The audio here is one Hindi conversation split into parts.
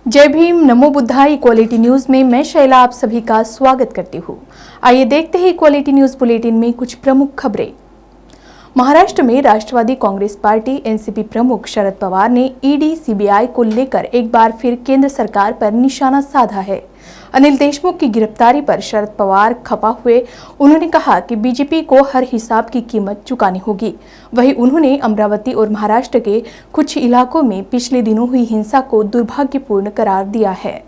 जय भीम, नमो बुद्धाय। इक्वालिटी न्यूज में मैं शैला आप सभी का स्वागत करती हूँ। आइए देखते हैं इक्वालिटी न्यूज बुलेटिन में कुछ प्रमुख खबरें। महाराष्ट्र में राष्ट्रवादी कांग्रेस पार्टी एनसीपी प्रमुख शरद पवार ने ईडी सीबीआई को लेकर एक बार फिर केंद्र सरकार पर निशाना साधा है। अनिल देशमुख की गिरफ्तारी पर शरद पवार खफा हुए। उन्होंने कहा कि बीजेपी को हर हिसाब की कीमत चुकानी होगी। वहीं उन्होंने अमरावती और महाराष्ट्र के कुछ इलाकों में पिछले दिनों हुई हिंसा को दुर्भाग्यपूर्ण करार दिया है।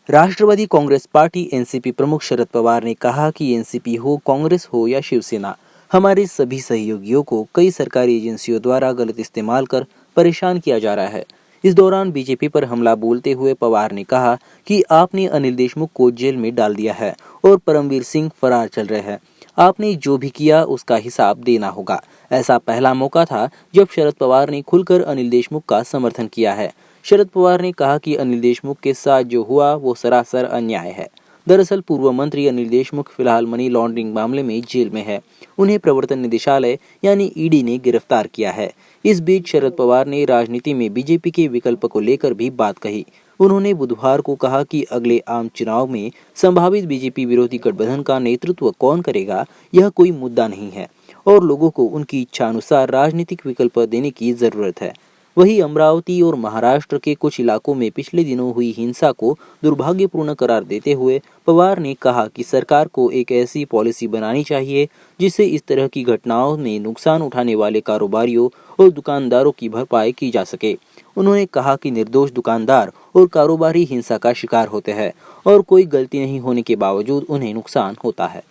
राष्ट्रवादी कांग्रेस पार्टी एनसीपी प्रमुख शरद पवार ने कहा कि एनसीपी हो, कांग्रेस हो या शिवसेना, हमारे सभी सहयोगियों को कई सरकारी एजेंसियों द्वारा गलत इस्तेमाल कर परेशान किया जा रहा है। इस दौरान बीजेपी पर हमला बोलते हुए पवार ने कहा कि आपने अनिल देशमुख को जेल में डाल दिया है और परमवीर सिंह फरार चल रहे हैं। आपने जो भी किया उसका हिसाब देना होगा। ऐसा पहला मौका था जब शरद पवार ने खुलकर अनिल देशमुख का समर्थन किया है। शरद पवार ने कहा कि अनिल देशमुख के साथ जो हुआ वो सरासर अन्याय है। दरअसल पूर्व मंत्री अनिल देशमुख फिलहाल मनी लॉन्ड्रिंग मामले में जेल में है। उन्हें प्रवर्तन निदेशालय यानी ईडी ने गिरफ्तार किया है। इस बीच शरद पवार ने राजनीति में बीजेपी के विकल्प को लेकर भी बात कही। उन्होंने बुधवार को कहा कि अगले आम चुनाव में संभावित बीजेपी विरोधी गठबंधन का नेतृत्व कौन करेगा यह कोई मुद्दा नहीं है और लोगों को उनकी इच्छा अनुसार राजनीतिक विकल्प देने की जरूरत है। वहीं अमरावती और महाराष्ट्र के कुछ इलाकों में पिछले दिनों हुई हिंसा को दुर्भाग्यपूर्ण करार देते हुए पवार ने कहा कि सरकार को एक ऐसी पॉलिसी बनानी चाहिए जिससे इस तरह की घटनाओं में नुकसान उठाने वाले कारोबारियों और दुकानदारों की भरपाई की जा सके। उन्होंने कहा कि निर्दोष दुकानदार और कारोबारी हिंसा का शिकार होते हैं और कोई गलती नहीं होने के बावजूद उन्हें नुकसान होता है।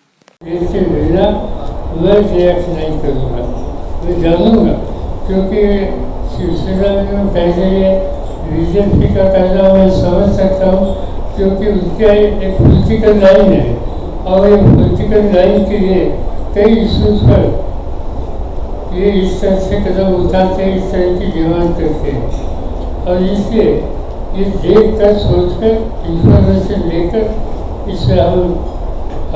क्योंकि शिवसेना में पहले ये बीजेपी का कहना मैं समझ सकता हूँ, क्योंकि उसका एक पॉलिटिकल लाइन है और एक पॉलिटिकल लाइन के लिए कई इश्यूज पर ये इस तरह से कदम उठाते हैं, इस तरह की डिमांड करते हैं और इसलिए ये देख कर सोच कर इंफॉर्मेशन लेकर इसमें हम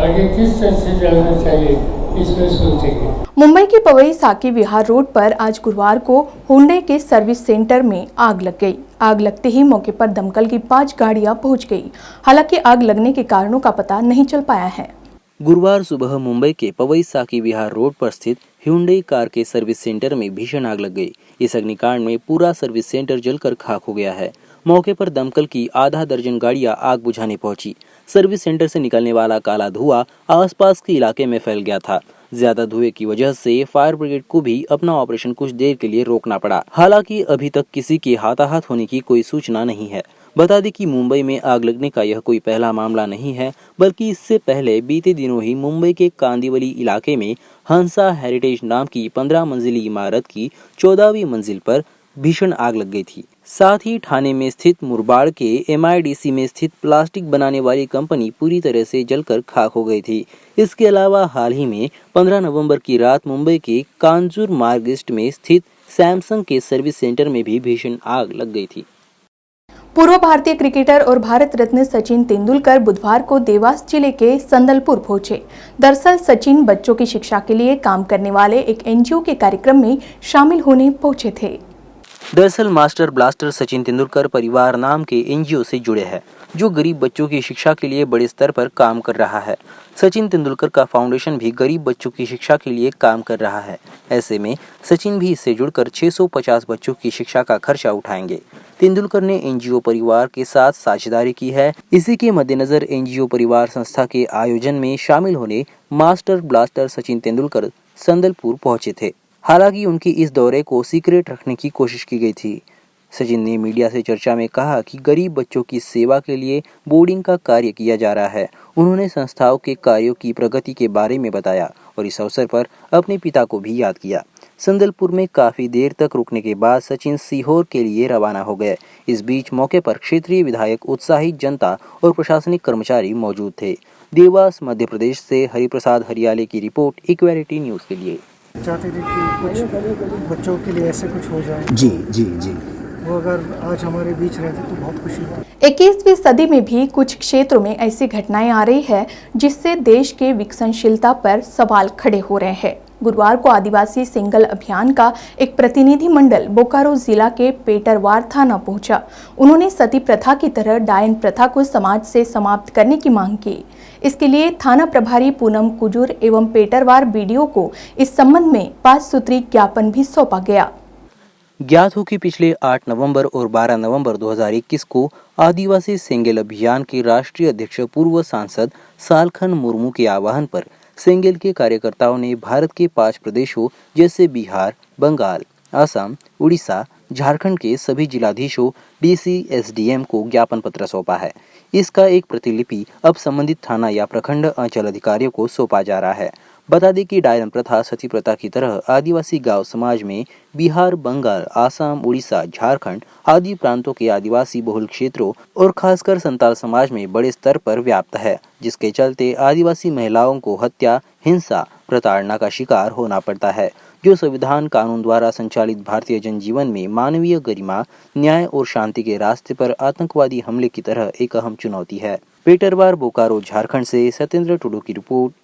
आगे किस तरह से जाना चाहिए इसमें सोचेंगे। मुंबई के पवई साकी विहार रोड पर आज गुरुवार को हुंडई के सर्विस सेंटर में आग लग गई। आग लगते ही मौके पर दमकल की 5 गाड़ियां पहुंच गई। हालांकि आग लगने के कारणों का पता नहीं चल पाया है। गुरुवार सुबह मुंबई के पवई साकी विहार रोड पर स्थित हुंडई कार के सर्विस सेंटर में भीषण आग लग गई। इस अग्निकांड में पूरा सर्विस सेंटर जलकर खाक हो गया है। मौके पर दमकल की आधा दर्जन गाड़ियां आग बुझाने पहुंची। सर्विस सेंटर से निकलने वाला काला धुआं आसपास के इलाके में फैल गया था। ज्यादा धुएं की वजह से फायर ब्रिगेड को भी अपना ऑपरेशन कुछ देर के लिए रोकना पड़ा। हालांकि अभी तक किसी के हाथाहाथ होने की कोई सूचना नहीं है। बता दें कि मुंबई में आग लगने का यह कोई पहला मामला नहीं है, बल्कि इससे पहले बीते दिनों ही मुंबई के कांदिवली इलाके में हंसा हेरिटेज नाम की 15 मंजिली इमारत की 14वीं मंजिल पर भीषण आग लग गई थी। साथ ही ठाणे में स्थित मुरबाड के MIDC में स्थित प्लास्टिक बनाने वाली कंपनी पूरी तरह से जलकर खाक हो गई थी। इसके अलावा हाल ही में 15 नवंबर की रात मुंबई के कांजूर मार्ग ईस्ट में स्थित सैमसंग के सर्विस सेंटर में भी भीषण आग लग गई थी। पूर्व भारतीय क्रिकेटर और भारत रत्न सचिन तेंदुलकर बुधवार को देवास जिले के संदलपुर पहुंचे। दरअसल सचिन बच्चों की शिक्षा के लिए काम करने वाले एक NGO के कार्यक्रम में शामिल होने पहुंचे थे। दरअसल मास्टर ब्लास्टर सचिन तेंदुलकर परिवार नाम के NGO से जुड़े हैं, जो गरीब बच्चों की शिक्षा के लिए बड़े स्तर पर काम कर रहा है। सचिन तेंदुलकर का फाउंडेशन भी गरीब बच्चों की शिक्षा के लिए काम कर रहा है। ऐसे में सचिन भी इससे जुड़कर 650 बच्चों की शिक्षा का खर्चा उठाएंगे। तेंदुलकर ने NGO परिवार के साथ साझेदारी की है। इसी के मद्देनजर NGO परिवार संस्था के आयोजन में शामिल होने मास्टर ब्लास्टर सचिन तेंदुलकर संदलपुर पहुंचे थे। हालांकि उनकी इस दौरे को सीक्रेट रखने की कोशिश की गई थी। सचिन ने मीडिया से चर्चा में कहा कि गरीब बच्चों की सेवा के लिए बोर्डिंग का कार्य किया जा रहा है। उन्होंने संस्थाओं के कार्यों की प्रगति के बारे में बताया और इस अवसर पर अपने पिता को भी याद किया। संदलपुर में काफी देर तक रुकने के बाद सचिन सीहोर के लिए रवाना हो गए। इस बीच मौके पर क्षेत्रीय विधायक, उत्साहित जनता और प्रशासनिक कर्मचारी मौजूद थे। देवास मध्य प्रदेश से हरिप्रसाद हरियाले की रिपोर्ट, इक्वालिटी न्यूज के लिए। चाहते थे कि कुछ बच्चों के लिए ऐसे कुछ हो जाए। जी जी जी, वो अगर आज हमारे बीच रहते तो बहुत खुशी होती। 21वीं सदी में भी कुछ क्षेत्रों में ऐसी घटनाएं आ रही है जिससे देश के विकसनशीलता पर सवाल खड़े हो रहे हैं। गुरुवार को आदिवासी सिंगल अभियान का एक प्रतिनिधि मंडल बोकारो जिला के पेटरवार थाना पहुंचा। उन्होंने सती प्रथा की तरह डायन प्रथा को समाज से समाप्त करने की मांग की। इसके लिए थाना प्रभारी पूनम कुजूर एवं पेटरवार बीडीओ को इस संबंध में 5 सूत्री ज्ञापन भी सौंपा गया। ज्ञात हो कि पिछले 8 नवंबर और 12 नवंबर 2021 को आदिवासी सेंगेल अभियान के राष्ट्रीय अध्यक्ष पूर्व सांसद सालखन मुर्मू के आह्वान पर सेंगेल के कार्यकर्ताओं ने भारत के 5 प्रदेशों जैसे बिहार, बंगाल, असम, उड़ीसा, झारखंड के सभी जिलाधीशों, डीसी, एसडीएम को ज्ञापन पत्र सौंपा है। इसका एक प्रतिलिपि अब संबंधित थाना या प्रखंड अंचल अधिकारियों को सौंपा जा रहा है। बता दें कि डायन प्रथा सती प्रथा की तरह आदिवासी गांव समाज में बिहार, बंगाल, आसाम, उड़ीसा, झारखंड आदि प्रांतों के आदिवासी बहुल क्षेत्रों और खासकर संताल समाज में बड़े स्तर पर व्याप्त है, जिसके चलते आदिवासी महिलाओं को हत्या, हिंसा, प्रताड़ना का शिकार होना पड़ता है, जो संविधान कानून द्वारा संचालित भारतीय जनजीवन में मानवीय गरिमा, न्याय और शांति के रास्ते पर आतंकवादी हमले की तरह एक अहम चुनौती है। पेटरवार, बोकारो, झारखंड से सत्येंद्र टुडू की report.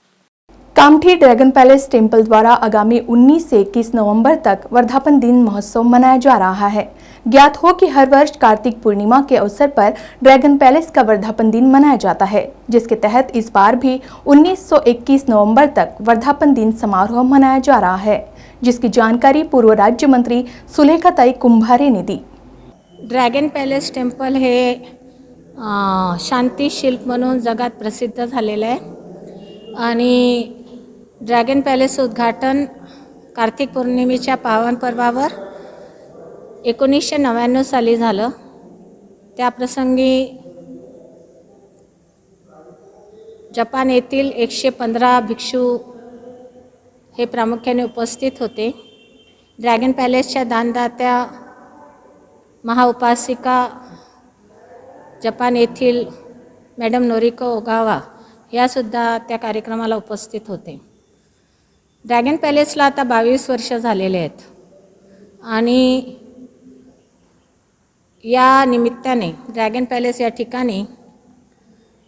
Kamthi dragon palace temple द्वारा आगामी 19 से 21 नवंबर तक वर्धापन दिन महोत्सव मनाया जा रहा है। ज्ञात हो कि हर वर्ष कार्तिक पूर्णिमा के अवसर पर ड्रैगन पैलेस का वर्धापन दिन मनाया जाता है, जिसके तहत इस बार भी 19 से 21 नवंबर तक वर्धापन दिन समारोह मनाया जा रहा है, जिसकी जानकारी पूर्व राज्य मंत्री सुलेखाताई कुंभारे ने दी। ड्रॅगन पॅलेस टेम्पल हे शांती शिल्प म्हणून जगात प्रसिद्ध झालेलं आहे आणि ड्रॅगन पॅलेस उद्घाटन कार्तिक पौर्णिमेच्या पावन पर्वावर 1999 साली झालं। त्याप्रसंगी जपान येथील 115 भिक्षू हे प्रामुख्याने उपस्थित होते। ड्रॅगन पॅलेसच्या दानदात्या महाउपासिका जपान येथील मॅडम नोरिको ओगावा यासुद्धा त्या कार्यक्रमाला उपस्थित होते। ड्रॅगन पॅलेसला आता 22 वर्ष झालेले आहेत आणि या निमित्ताने ड्रॅगन पॅलेस या ठिकाणी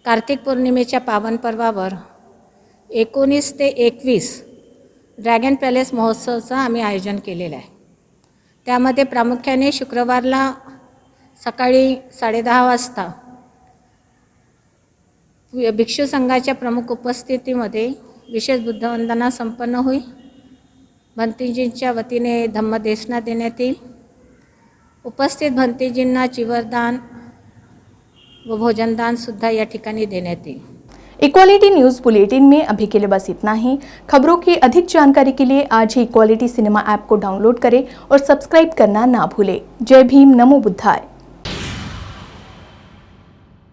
कार्तिक पौर्णिमेच्या पावन पर्वावर 19 ते 21 ड्रॅगन पॅलेस महोत्सवाचं आम्ही आयोजन केलेलं आहे। त्यामध्ये प्रामुख्याने शुक्रवारला सकाळी 10:30 वाजता भिक्षू संघाच्या प्रमुख उपस्थितीमध्ये विशेष बुद्धवंदना संपन्न होईल। भंतेजींच्या वतीने धम्मदेशना देण्यात येईल। उपस्थित भंतेजींना चिवरदान व भोजनदान सुद्धा या ठिकाणी देण्यात येईल। इक्वालिटी न्यूज़ बुलेटिन में अभी के लिए बस इतना ही। खबरों की अधिक जानकारी के लिए आज ही इक्वालिटी सिनेमा ऐप को डाउनलोड करें और सब्सक्राइब करना ना भूलें। जय भीम, नमो बुद्धाय।